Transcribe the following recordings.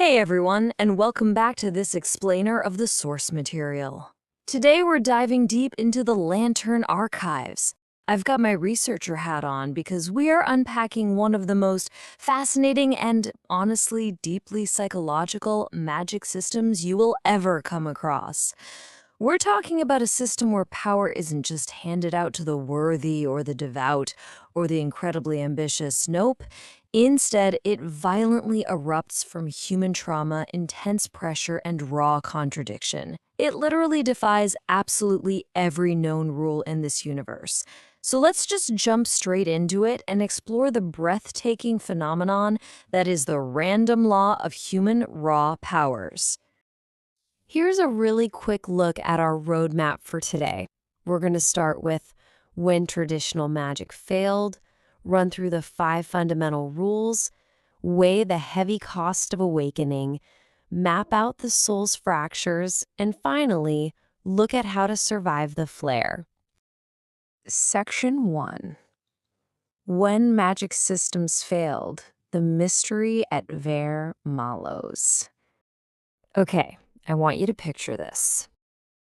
Hey everyone, and welcome back to this explainer of the source material. Today we're diving deep into the Lantern archives. I've got my researcher hat on because we are unpacking one of the most fascinating and, honestly, deeply psychological magic systems you will ever come across. We're talking about a system where power isn't just handed out to the worthy or the devout or the incredibly ambitious. Nope. Instead, it violently erupts from human trauma, intense pressure, and raw contradiction. It literally defies absolutely every known rule in this universe. So let's just jump straight into it and explore the breathtaking phenomenon that is the random law of human raw powers. Here's a really quick look at our roadmap for today. We're going to start with when traditional magic failed, run through the 5 fundamental rules, weigh the heavy cost of awakening, map out the soul's fractures, and finally, look at how to survive the flare. Section 1. When magic systems failed, the mystery at Ver Malos. Okay, I want you to picture this.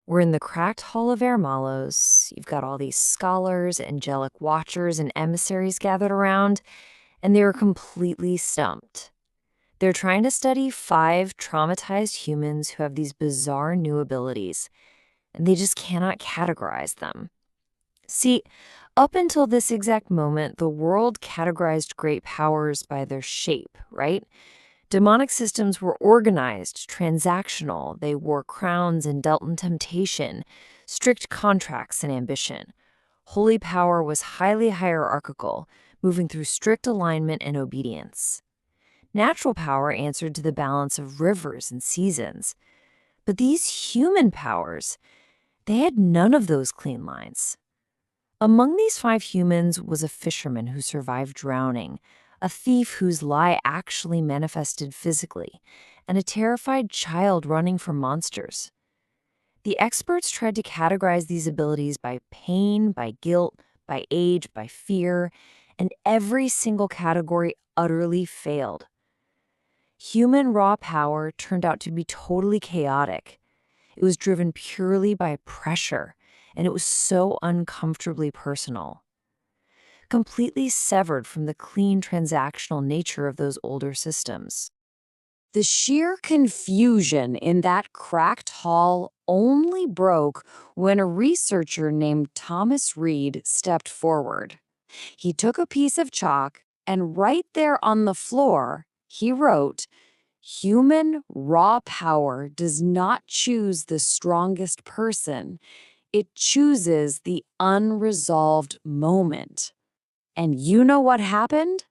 We're in the cracked hall of Malos. You've got all these scholars, angelic watchers, and emissaries gathered around, and they are completely stumped. They're trying to study 5 traumatized humans who have these bizarre new abilities, and they just cannot categorize them. See, up until this exact moment, the world categorized great powers by their shape, right? Demonic systems were organized, transactional. They wore crowns and dealt in temptation, strict contracts and ambition. Holy power was highly hierarchical, moving through strict alignment and obedience. Natural power answered to the balance of rivers and seasons. But these human powers, they had none of those clean lines. Among these 5 humans was a fisherman who survived drowning, a thief whose lie actually manifested physically, and a terrified child running from monsters. The experts tried to categorize these abilities by pain, by guilt, by age, by fear, and every single category utterly failed. Human raw power turned out to be totally chaotic. It was driven purely by pressure, and it was so uncomfortably personal. Completely severed from the clean transactional nature of those older systems. The sheer confusion in that cracked hall only broke when a researcher named Tomas Reed stepped forward. He took a piece of chalk and right there on the floor, he wrote, "Human raw power does not choose the strongest person. It chooses the unresolved moment." And you know what happened?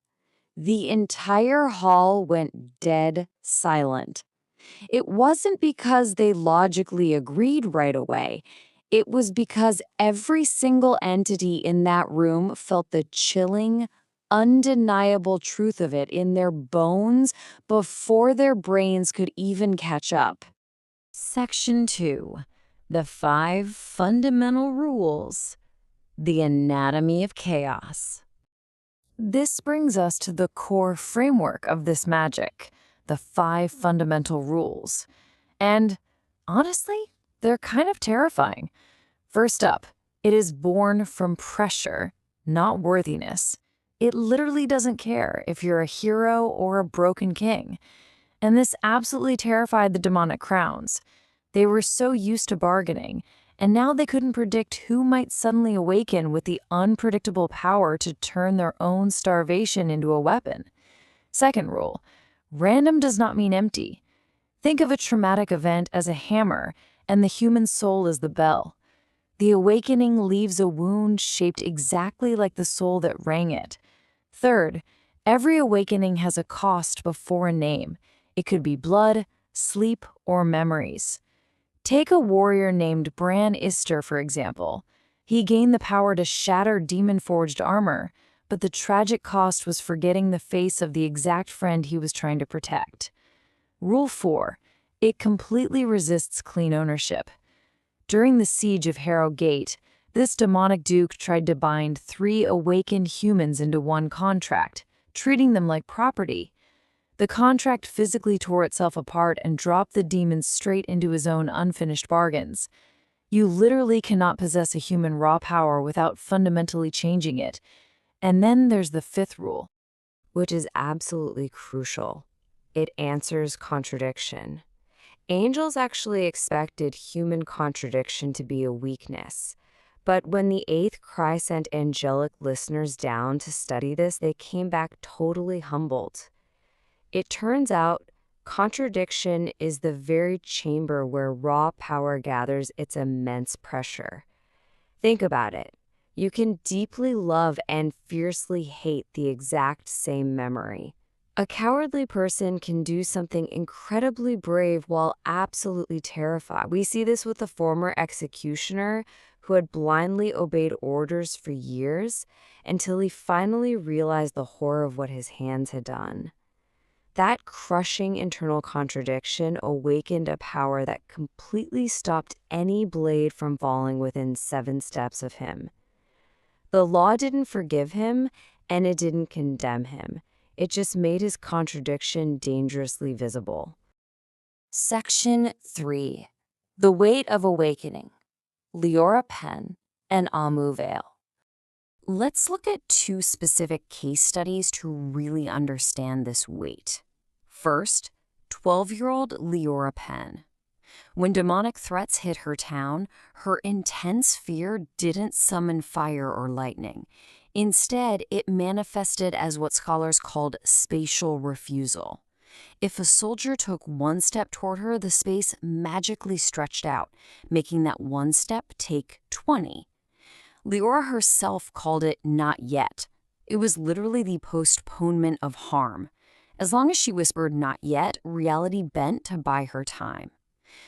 The entire hall went dead silent. It wasn't because they logically agreed right away. It was because every single entity in that room felt the chilling, undeniable truth of it in their bones before their brains could even catch up. Section 2. The 5 fundamental rules. The anatomy of chaos. This brings us to the core framework of this magic, the 5 fundamental rules. And honestly, they're kind of terrifying. First up, it is born from pressure, not worthiness. It literally doesn't care if you're a hero or a broken king. And this absolutely terrified the demonic crowns. They were so used to bargaining, and now they couldn't predict who might suddenly awaken with the unpredictable power to turn their own starvation into a weapon. Second rule, random does not mean empty. Think of a traumatic event as a hammer, and the human soul as the bell. The awakening leaves a wound shaped exactly like the soul that rang it. Third, every awakening has a cost before a name. It could be blood, sleep, or memories. Take a warrior named Bran Ister, for example. He gained the power to shatter demon-forged armor, but the tragic cost was forgetting the face of the exact friend he was trying to protect. Rule 4. It completely resists clean ownership. During the siege of Harrow Gate, this demonic duke tried to bind 3 awakened humans into one contract, treating them like property. The contract physically tore itself apart and dropped the demon straight into his own unfinished bargains. You literally cannot possess a human raw power without fundamentally changing it. And then there's the fifth rule, which is absolutely crucial. It answers contradiction. Angels actually expected human contradiction to be a weakness. But when the eighth cry sent angelic listeners down to study this, they came back totally humbled. It turns out contradiction is the very chamber where raw power gathers its immense pressure. Think about it. You can deeply love and fiercely hate the exact same memory. A cowardly person can do something incredibly brave while absolutely terrified. We see this with the former executioner who had blindly obeyed orders for years until he finally realized the horror of what his hands had done. That crushing internal contradiction awakened a power that completely stopped any blade from falling within 7 steps of him. The law didn't forgive him, and it didn't condemn him. It just made his contradiction dangerously visible. Section 3. The Weight of Awakening, Leora Pen and Amu Veil. Let's look at 2 specific case studies to really understand this weight. First, 12-year-old Leora Pen. When demonic threats hit her town, her intense fear didn't summon fire or lightning. Instead, it manifested as what scholars called spatial refusal. If a soldier took 1 step toward her, the space magically stretched out, making that 1 step take 20. Leora herself called it not yet. It was literally the postponement of harm. As long as she whispered not yet, reality bent to buy her time.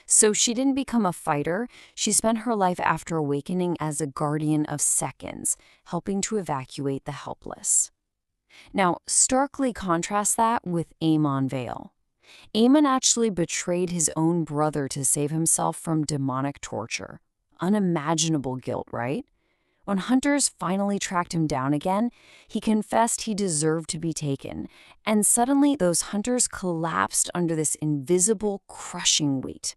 So she didn't become a fighter. She spent her life after awakening as a guardian of seconds, helping to evacuate the helpless. Now, starkly contrast that with Amon Vale. Amon actually betrayed his own brother to save himself from demonic torture. Unimaginable guilt, right? When hunters finally tracked him down again, he confessed he deserved to be taken, and suddenly those hunters collapsed under this invisible, crushing weight.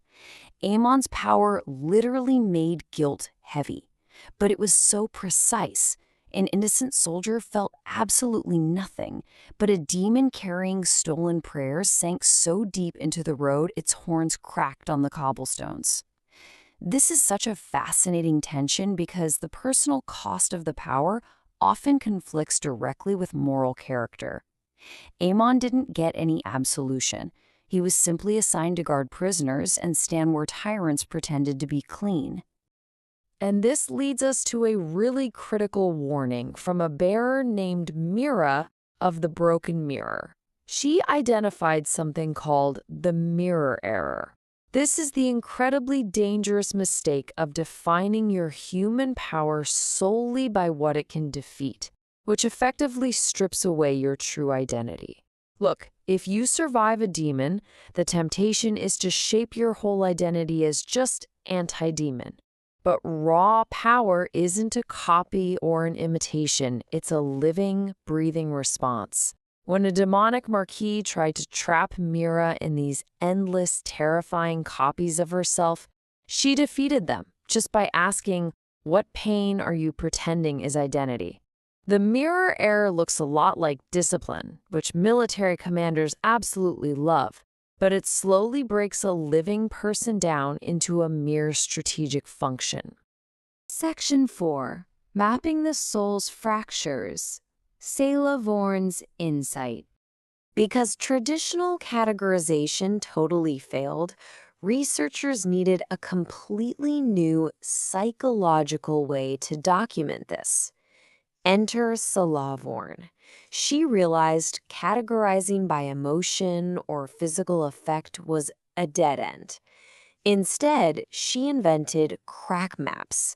Amon's power literally made guilt heavy, but it was so precise. An innocent soldier felt absolutely nothing, but a demon carrying stolen prayers sank so deep into the road its horns cracked on the cobblestones. This is such a fascinating tension because the personal cost of the power often conflicts directly with moral character. Amon didn't get any absolution. He was simply assigned to guard prisoners and stand where tyrants pretended to be clean. And this leads us to a really critical warning from a bearer named Mira of the Broken Mirror. She identified something called the mirror error. This is the incredibly dangerous mistake of defining your human power solely by what it can defeat, which effectively strips away your true identity. Look, if you survive a demon, the temptation is to shape your whole identity as just anti-demon. But raw power isn't a copy or an imitation, it's a living, breathing response. When a demonic marquis tried to trap Mira in these endless, terrifying copies of herself, she defeated them just by asking, "What pain are you pretending is identity?" The mirror error looks a lot like discipline, which military commanders absolutely love, but it slowly breaks a living person down into a mere strategic function. Section 4. Mapping the Soul's Fractures. Selah Vaughan's insight. Because traditional categorization totally failed, researchers needed a completely new psychological way to document this. Enter Selah Vaughan. She realized categorizing by emotion or physical effect was a dead end. Instead, she invented crack maps.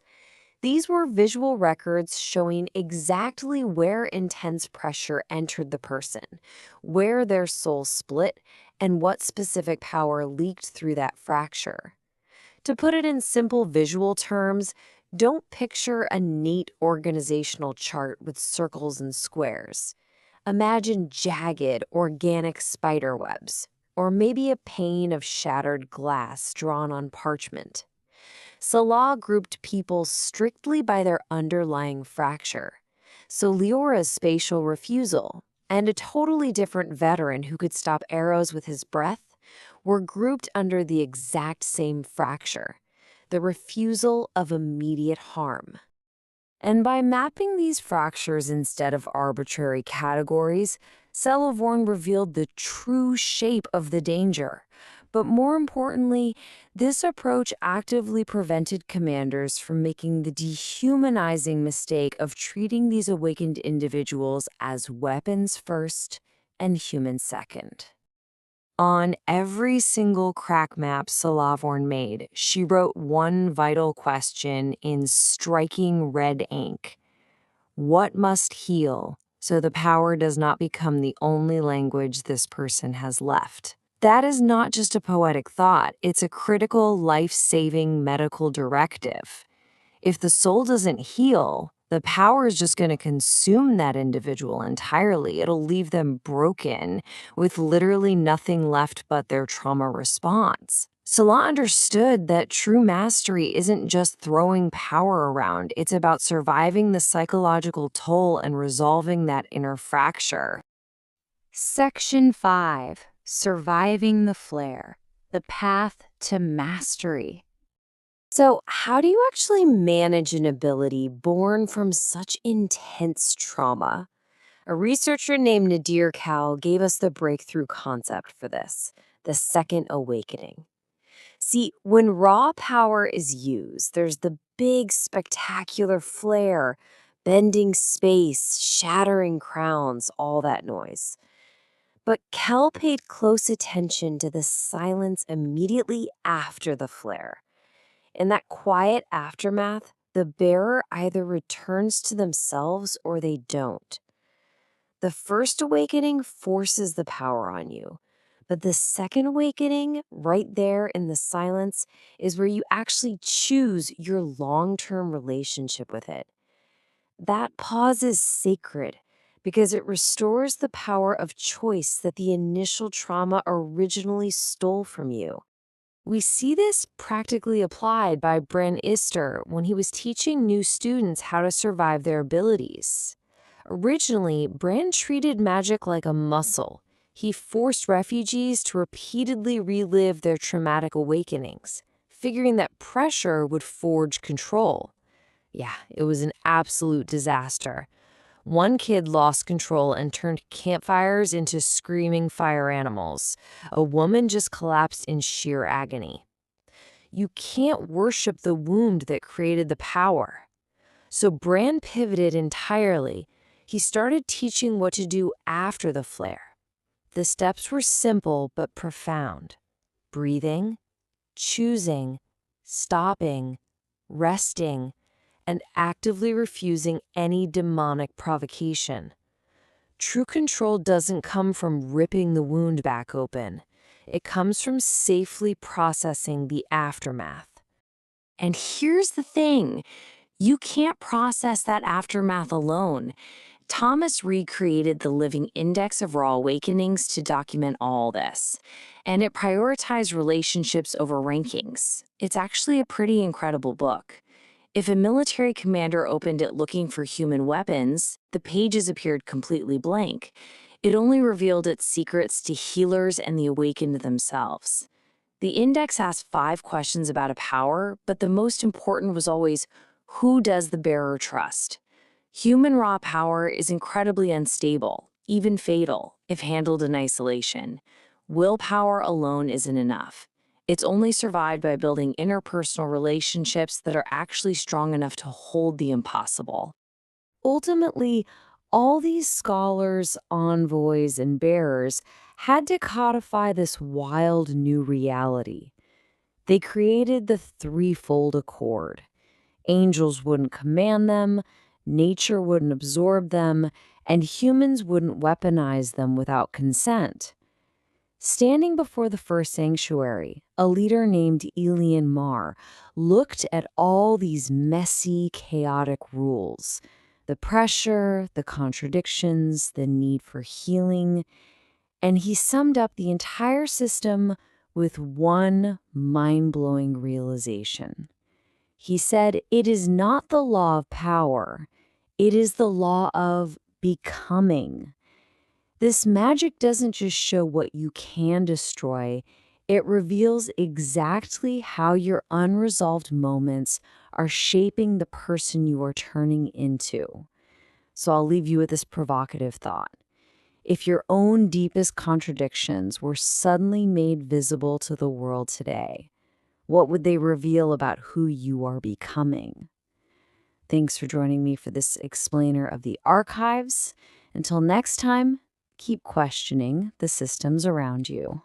These were visual records showing exactly where intense pressure entered the person, where their soul split, and what specific power leaked through that fracture. To put it in simple visual terms, don't picture a neat organizational chart with circles and squares. Imagine jagged, organic spider webs, or maybe a pane of shattered glass drawn on parchment. Salah grouped people strictly by their underlying fracture. So Leora's spatial refusal and a totally different veteran who could stop arrows with his breath were grouped under the exact same fracture, the refusal of immediate harm. And by mapping these fractures instead of arbitrary categories, Celevorn revealed the true shape of the danger. But more importantly, this approach actively prevented commanders from making the dehumanizing mistake of treating these awakened individuals as weapons first and humans second. On every single crack map Salavorn made, she wrote one vital question in striking red ink. What must heal so the power does not become the only language this person has left? That is not just a poetic thought, it's a critical, life-saving medical directive. If the soul doesn't heal, the power is just going to consume that individual entirely. It'll leave them broken with literally nothing left but their trauma response. Salah understood that true mastery isn't just throwing power around. It's about surviving the psychological toll and resolving that inner fracture. Section 5. Surviving the flare. The path to mastery. So, how do you actually manage an ability born from such intense trauma? A researcher named Nadir Kaul gave us the breakthrough concept for this, the second awakening. See, when raw power is used, there's the big, spectacular flare, bending space, shattering crowns, all that noise. But Kel paid close attention to the silence immediately after the flare. In that quiet aftermath, the bearer either returns to themselves or they don't. The first awakening forces the power on you, but the second awakening, right there in the silence, is where you actually choose your long-term relationship with it. That pause is sacred because it restores the power of choice that the initial trauma originally stole from you. We see this practically applied by Bran Ister when he was teaching new students how to survive their abilities. Originally, Bran treated magic like a muscle. He forced refugees to repeatedly relive their traumatic awakenings, figuring that pressure would forge control. Yeah, it was an absolute disaster. One kid lost control and turned campfires into screaming fire animals. A woman just collapsed in sheer agony. You can't worship the wound that created the power. So Bran pivoted entirely. He started teaching what to do after the flare. The steps were simple but profound. Breathing, choosing, stopping, resting, and actively refusing any demonic provocation. True control doesn't come from ripping the wound back open. It comes from safely processing the aftermath. And here's the thing, you can't process that aftermath alone. Tomas Reed created the Living Index of Raw Awakenings to document all this, and it prioritized relationships over rankings. It's actually a pretty incredible book. If a military commander opened it looking for human weapons, the pages appeared completely blank. It only revealed its secrets to healers and the awakened themselves. The index asked 5 questions about a power, but the most important was always, who does the bearer trust? Human raw power is incredibly unstable, even fatal, if handled in isolation. Willpower alone isn't enough. It's only survived by building interpersonal relationships that are actually strong enough to hold the impossible. Ultimately, all these scholars, envoys, and bearers had to codify this wild new reality. They created the threefold accord. Angels wouldn't command them, nature wouldn't absorb them, and humans wouldn't weaponize them without consent. Standing before the first sanctuary, a leader named Elian Mar looked at all these messy, chaotic rules. The pressure, the contradictions, the need for healing. And he summed up the entire system with one mind-blowing realization. He said, it is not the law of power, it is the law of becoming. This magic doesn't just show what you can destroy, it reveals exactly how your unresolved moments are shaping the person you are turning into. So I'll leave you with this provocative thought. If your own deepest contradictions were suddenly made visible to the world today, what would they reveal about who you are becoming? Thanks for joining me for this explainer of the archives. Until next time, keep questioning the systems around you.